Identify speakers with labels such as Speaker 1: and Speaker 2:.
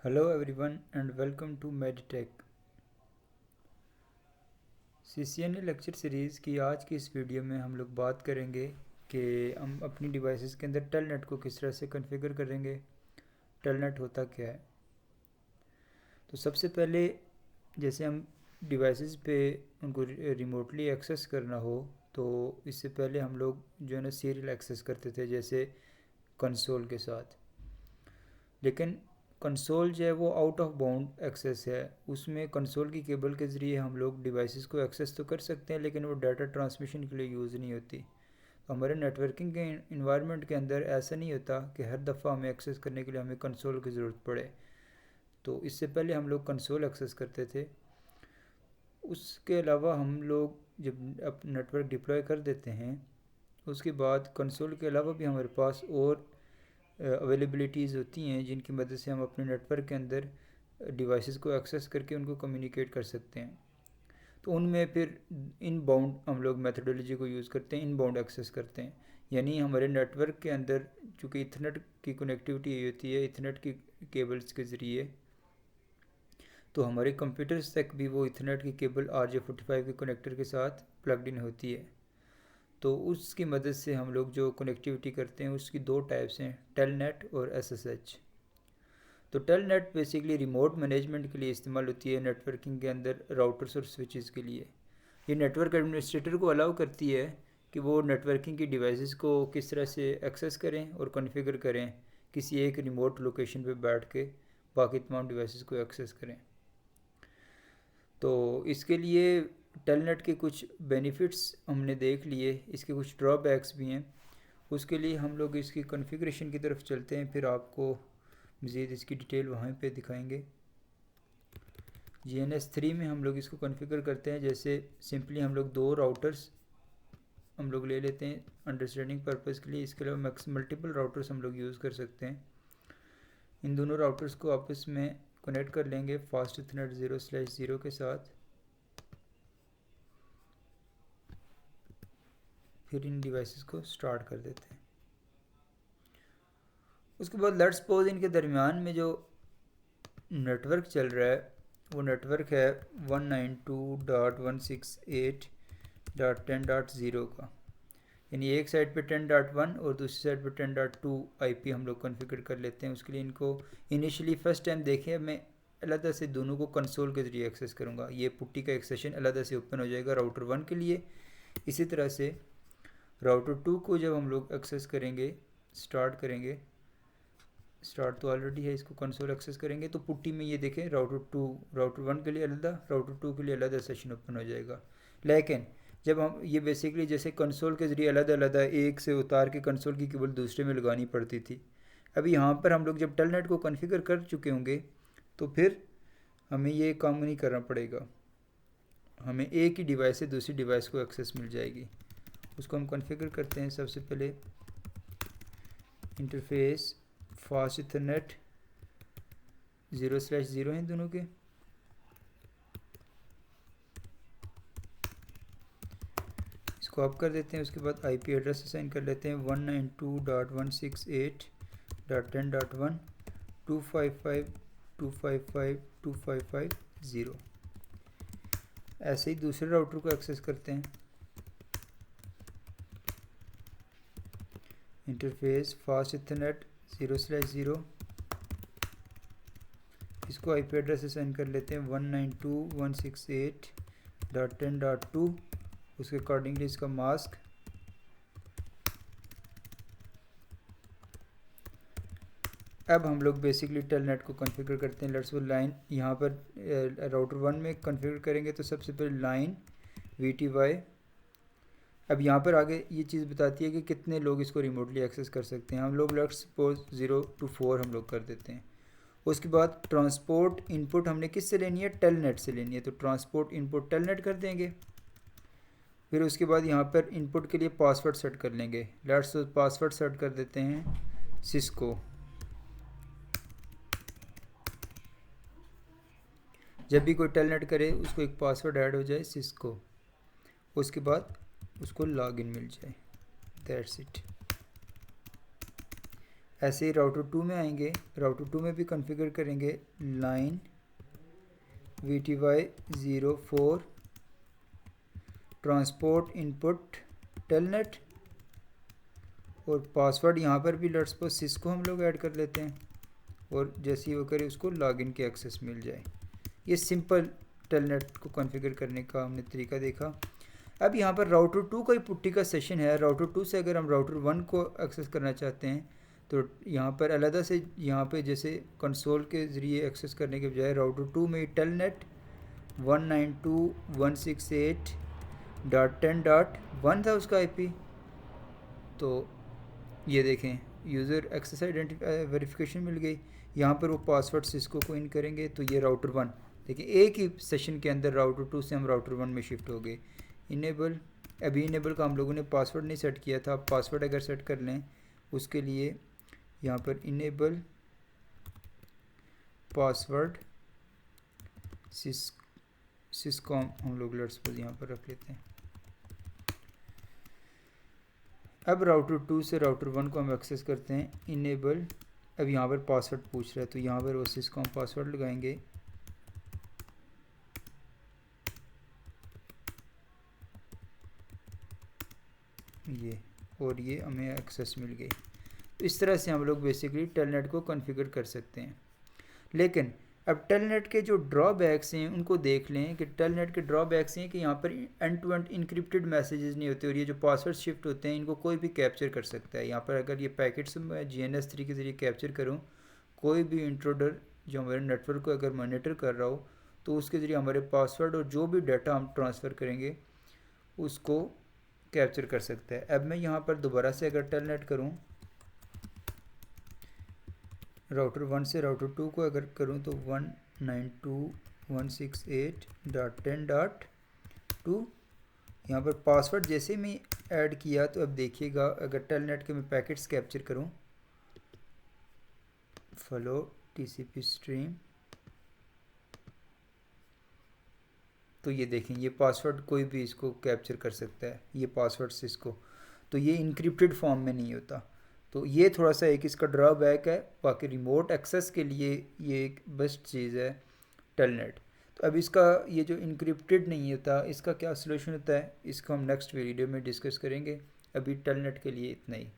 Speaker 1: Hello everyone and welcome to Meditech. CCNA lecture series की आज की इस वीडियो में हम लोग बात करेंगे कि हम अपनी डिवाइसेस के अंदर टेलनेट को किस तरह से कॉन्फ़िगर करेंगे। टेलनेट होता क्या है? तो सबसे पहले जैसे हम डिवाइसेस पे उनको रिमोटली एक्सेस करना हो तो इससे पहले हम लोग जो है ना सीरियल एक्सेस करते थे जैसे कंसोल के साथ। लेकिन कंसोल जो है वो आउट ऑफ बाउंड एक्सेस है, उसमें कंसोल की केबल के ज़रिए हम लोग डिवाइसेस को एक्सेस तो कर सकते हैं लेकिन वो डाटा ट्रांसमिशन के लिए यूज़ नहीं होती। तो हमारे नेटवर्किंग के इन्वायरमेंट के अंदर ऐसा नहीं होता कि हर दफ़ा हमें एक्सेस करने के लिए हमें कंसोल की ज़रूरत पड़े। तो इससे पहले हम लोग कंसोल एक्सेस करते थे। उसके अलावा हम लोग जब अब नेटवर्क डिप्लॉय कर देते हैं उसके बाद कंसोल के अलावा भी हमारे पास और अवेलेबिलिटीज़ होती हैं जिनकी मदद से हम अपने नेटवर्क के अंदर डिवाइसेस को एक्सेस करके उनको कम्युनिकेट कर सकते हैं। तो उनमें फिर इन बाउंड हम लोग मेथडोलॉजी को यूज़ करते हैं, इन बाउंड एक्सेस करते हैं। यानी हमारे नेटवर्क के अंदर चूँकि इथरनेट की कनेक्टिविटी होती है इथरनेट की केबल्स के ज़रिए, तो हमारे कंप्यूटर्स तक भी वो इथरनेट की केबल RJ45 के कनेक्टर के साथ प्लग्ड इन होती है। तो उसकी मदद से हम लोग जो कनेक्टिविटी करते हैं उसकी दो टाइप्स हैं, टेलनेट और SSH। तो टेलनेट बेसिकली रिमोट मैनेजमेंट के लिए इस्तेमाल होती है नेटवर्किंग के अंदर, राउटर्स और स्विचेस के लिए। ये नेटवर्क एडमिनिस्ट्रेटर को अलाउ करती है कि वो नेटवर्किंग की डिवाइसेस को किस तरह से एक्सेस करें और कॉन्फ़िगर करें, किसी एक रिमोट लोकेशन पे बैठ के बाकी तमाम डिवाइसेस को एक्सेस करें। तो इसके लिए टेलनेट के कुछ बेनिफिट्स हमने देख लिए, इसके कुछ ड्रॉबैक्स भी हैं। उसके लिए हम लोग इसकी कॉन्फ़िगरेशन की तरफ चलते हैं, फिर आपको मज़ीद इसकी डिटेल वहाँ पे दिखाएंगे। GNS3 में हम लोग इसको कॉन्फ़िगर करते हैं। जैसे सिंपली हम लोग दो राउटर्स हम लोग ले लेते हैं अंडरस्टैंडिंग पर्पज़ के लिए। इसके अलावा मैक्स मल्टीपल राउटर्स हम लोग यूज़ कर सकते हैं। इन दोनों राउटर्स को आपस में कनेक्ट कर लेंगे फास्ट इथरनेट 0/0 के साथ। फिर इन डिवाइसेस को स्टार्ट कर देते हैं। उसके बाद लेट्स सपोज इनके दरमियान में जो नेटवर्क चल रहा है वो नेटवर्क है 192.168.10.0 का, यानी एक साइड पे 10.1 और दूसरी साइड पे 10.2 IP हम लोग कॉन्फ़िगर कर लेते हैं। उसके लिए इनको इनिशियली फ़र्स्ट टाइम देखें मैं अलग से दोनों को कंसोल के ज़रिए एक्सेस करूँगा। ये पुट्टी का एक सेशन अलग से ओपन हो जाएगा राउटर 1 के लिए। इसी तरह से राउटर 2 को जब हम लोग एक्सेस करेंगे, स्टार्ट करेंगे, स्टार्ट तो ऑलरेडी है, इसको कंसोल एक्सेस करेंगे तो पुट्टी में ये देखें राउटर 1 के लिए अलग, राउटर 2 के लिए अलग सेशन ओपन हो जाएगा। लेकिन जब हम ये बेसिकली जैसे कंसोल के ज़रिए अलग एक से उतार के कंसोल की केबल दूसरे में लगानी पड़ती थी, अभी यहाँ पर हम लोग जब टेलनेट को कॉन्फ़िगर कर चुके होंगे तो फिर हमें ये काम नहीं करना पड़ेगा, हमें एक ही डिवाइस से दूसरी डिवाइस को एक्सेस मिल जाएगी। उसको हम कॉन्फ़िगर करते हैं। सबसे पहले इंटरफेस फास्ट इथरनेट 0/0 हैं दोनों के। इसको आप कर देते हैं। उसके बाद IP एड्रेस असाइन कर लेते हैं 192.168.10.1 255.255.255.0। ऐसे ही दूसरे राउटर को एक्सेस करते हैं। इंटरफेस फास्ट इथरनेट 0/0, इसको IP एड्रेस असाइन कर लेते हैं 192.168.10.2। उसके अकॉर्डिंगली इसका मास्क अब हम लोग बेसिकली टेलनेट को कॉन्फ़िगर करते हैं। लेट्स वो लाइन यहाँ पर राउटर 1 में कॉन्फ़िगर करेंगे तो सबसे पहले लाइन VTY। अब यहाँ पर आगे ये चीज़ बताती है कि कितने लोग इसको रिमोटली एक्सेस कर सकते हैं। हम लोग लेट्स सपोज 0 to 4 हम लोग कर देते हैं। उसके बाद ट्रांसपोर्ट इनपुट हमने किस से लेनी है? टेलनेट से लेनी है, तो ट्रांसपोर्ट इनपुट टेलनेट कर देंगे। फिर उसके बाद यहाँ पर इनपुट के लिए पासवर्ड सेट कर लेंगे। लेट्स पासवर्ड सेट कर देते हैं सिस्को। जब भी कोई टेलनेट करे उसको एक पासवर्ड ऐड हो जाए सिस्को, उसके बाद उसको लॉगिन मिल जाए, दैट्स इट। ऐसे ही राउटर 2 में आएंगे, राउटर 2 में भी कॉन्फ़िगर करेंगे line VTY04 transport input telnet, और पासवर्ड यहाँ पर भी लेट्स सपोज सिस्को हम लोग ऐड कर लेते हैं, और जैसे ही वो करे उसको लॉगिन की एक्सेस मिल जाए। ये सिंपल टेलनेट को कॉन्फ़िगर करने का हमने तरीका देखा। अब यहाँ पर राउटर 2 का ही पुट्टी का सेशन है। राउटर 2 से अगर हम राउटर 1 को एक्सेस करना चाहते हैं तो यहाँ पर अलग से यहाँ पे जैसे कंसोल के ज़रिए एक्सेस करने के बजाय राउटर 2 में टेलनेट 192.168.10.1 था उसका IP। तो ये देखें यूज़र एक्सेस आइडेंटिफाई वेरिफिकेशन मिल गई। यहाँ पर वो पासवर्ड सिस्को को इन करेंगे तो ये राउटर 1, देखिए एक ही सेशन के अंदर राउटर 2 से हम राउटर 1 में शिफ्ट हो गए। इनेबल, अभी इनेबल का हम लोगों ने पासवर्ड नहीं सेट किया था। पासवर्ड अगर सेट कर लें उसके लिए यहाँ पर इनेबल पासवर्ड सिस्कॉम हम लोग लेट्स सपोज यहाँ पर रख लेते हैं। अब राउटर 2 से राउटर 1 को हम एक्सेस करते हैं इनेबल। अब यहाँ पर पासवर्ड पूछ रहा है तो यहाँ पर वो सिस्कॉम पासवर्ड लगाएंगे। ये, और ये हमें एक्सेस मिल गई। तो इस तरह से हम लोग बेसिकली टेलनेट को कॉन्फ़िगर कर सकते हैं। लेकिन अब टेलनेट के जो ड्रॉबैक्स हैं उनको देख लें कि टेलनेट के ड्रॉबैक्स हैं कि यहाँ पर end to end encrypted messages नहीं होते, और ये जो पासवर्ड शिफ्ट होते हैं इनको कोई भी कैप्चर कर सकता है। यहाँ पर अगर ये पैकेट्स मैं GNS3 के ज़रिए कैप्चर करूँ, कोई भी इंट्रूडर जो हमारे नेटवर्क को अगर मॉनिटर कर रहा हो तो उसके ज़रिए हमारे पासवर्ड और जो भी डाटा हम ट्रांसफ़र करेंगे उसको कैप्चर कर सकता है। अब मैं यहाँ पर दोबारा से अगर टेलनेट करूँ, राउटर 1 से राउटर 2 को अगर करूँ तो 192.168.10.2, यहाँ पर पासवर्ड जैसे मैं ऐड किया तो अब देखिएगा अगर टेलनेट के मैं पैकेट्स कैप्चर करूँ फॉलो TCP स्ट्रीम, तो ये देखें ये पासवर्ड कोई भी इसको कैप्चर कर सकता है, ये पासवर्ड सिस्को, तो ये इनक्रिप्टेड फॉर्म में नहीं होता। तो ये थोड़ा सा एक इसका ड्रॉबैक है। बाकी रिमोट एक्सेस के लिए ये एक बेस्ट चीज़ है टेलनेट। तो अब इसका ये जो इनक्रिप्टेड नहीं होता इसका क्या सलूशन होता है, इसको हम नेक्स्ट वीडियो में डिस्कस करेंगे। अभी टेलनेट के लिए इतना ही।